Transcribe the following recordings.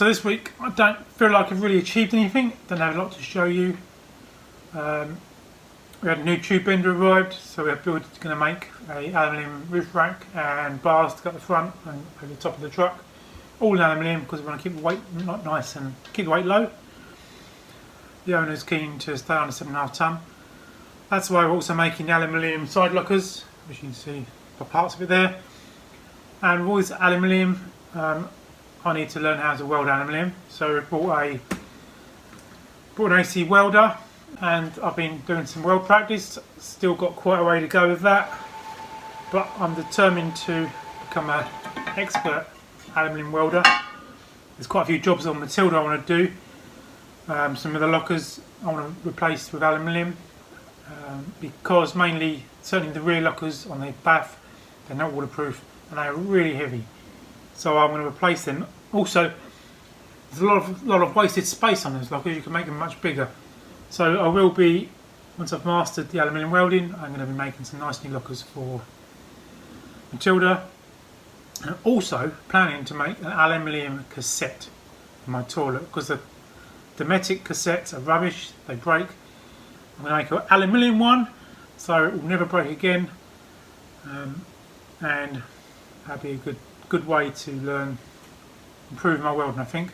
So this week I don't feel like I've really achieved anything, don't have a lot to show you. We had a new tube bender arrived, so we're going to make a aluminium roof rack and bars to go at the front and over the top of the truck. All in aluminium because we want to keep the weight nice and keep the weight low. The owner's keen to stay under 7.5 tonne. That's why we're also making the aluminium side lockers, which you can see the parts of it there. And with all this aluminium, I need to learn how to weld aluminium. So I bought an AC welder, and I've been doing some weld practice. Still got quite a way to go with that, but I'm determined to become an expert aluminium welder. There's quite a few jobs on Matilda I want to do. Some of the lockers I want to replace with aluminium because mainly, certainly the rear lockers on the bath, they're not waterproof and they are really heavy. So I'm going to replace them. Also, there's a lot of wasted space on those lockers. You can make them much bigger. So I will be, once I've mastered the aluminium welding, I'm going to be making some nice new lockers for Matilda. And also planning to make an aluminium cassette for my toilet because the Dometic cassettes are rubbish, they break. I'm going to make an aluminium one so it will never break again, and that'll be a good way to learn, improve my welding, I think.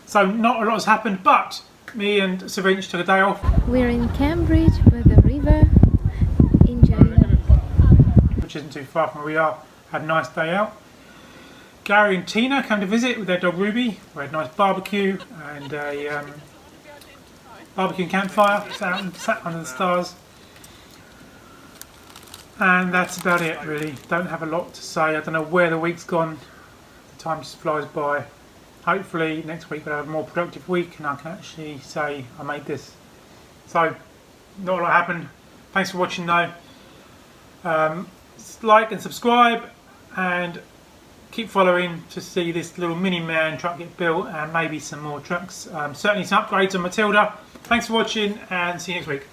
So not a lot has happened, but me and Savinch took a day off. We're in Cambridge by the river, enjoying, which isn't too far from where we are. Had a nice day out. Gary and Tina came to visit with their dog Ruby. We had a nice barbecue and a barbecue and campfire. Sat under the stars. And that's about it really. Don't have a lot to say. I don't know where the week's gone. The time just flies by. Hopefully next week we'll have a more productive week and I can actually say I made this. So, not a lot happened. Thanks for watching though. Like and subscribe and keep following to see this little mini man truck get built and maybe some more trucks. Certainly some upgrades on Matilda. Thanks for watching and see you next week.